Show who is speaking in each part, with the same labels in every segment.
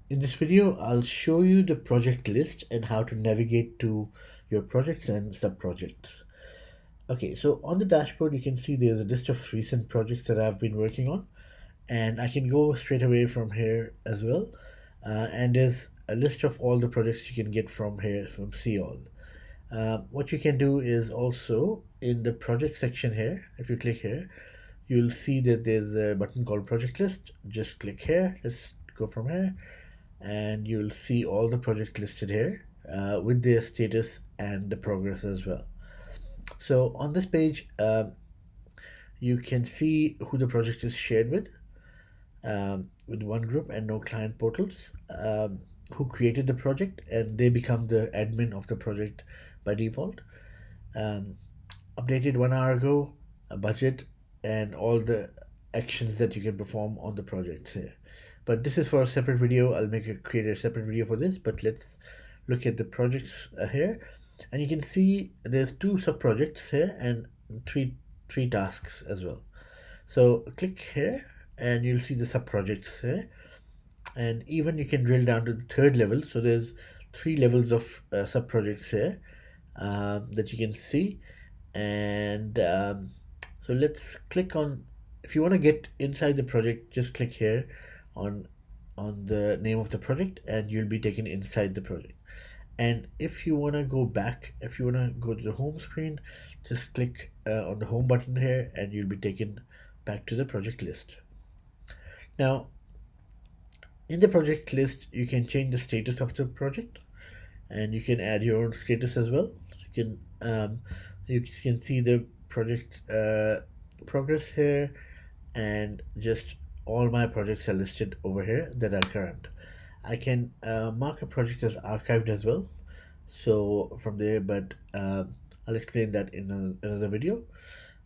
Speaker 1: In this video, I'll show you the project list and how to navigate to your projects and sub-projects. Okay, so on the dashboard, you can see there's a list of recent projects that I've been working on, and I can go straight away from here as well. And there's a list of all the projects you can get from here, from See All. What you can do is also in the project section here, if you click here, you'll see that there's a button called project list. Just click here, let's go from here, and you'll see all the projects listed here with their status and the progress as well. So on this page, you can see who the project is shared with one group and no client portals, who created the project, and they become the admin of the project by default. Um, Updated 1 hour ago, a budget, and all the actions that you can perform on the project here. But this is for a separate video. I'll create a separate video for this, but let's look at the projects here. And you can see there's 2 sub-projects here and three tasks as well. So click here and you'll see the sub-projects here. And even you can drill down to the 3rd level. So there's 3 levels of sub-projects here that you can see. And so let's click on, if you want to get inside the project, just click here on the name of the project and you'll be taken inside the project. And if you want to go back, if you want to go to the home screen, just click on the home button here and you'll be taken back to the project list. Now in the project list, you can change the status of the project and you can add your own status as well. You can see the project progress here, and just all my projects are listed over here that are current. I can mark a project as archived as well, so from there, but I'll explain that in another video.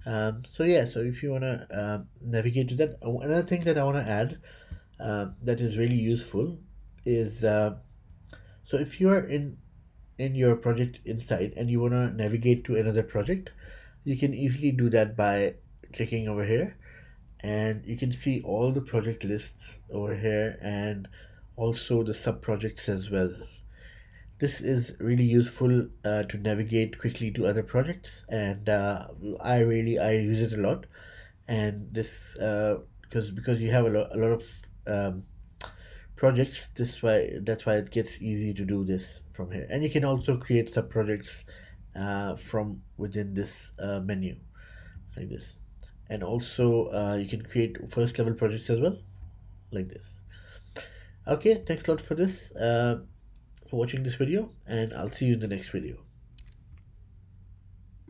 Speaker 1: So yeah, so if you want to navigate to that, another thing that I want to add that is really useful is so if you are in your project inside and you want to navigate to another project, you can easily do that by clicking over here, and you can see all the project lists over here and also the sub projects as well. This is really useful to navigate quickly to other projects, and I use it a lot. And this because you have a lot of projects, that's why it gets easy to do this from here. And you can also create sub projects from within this menu like this. And also you can create 1st level projects as well like this. Okay, thanks a lot for this for watching this video, and I'll see you in the next video.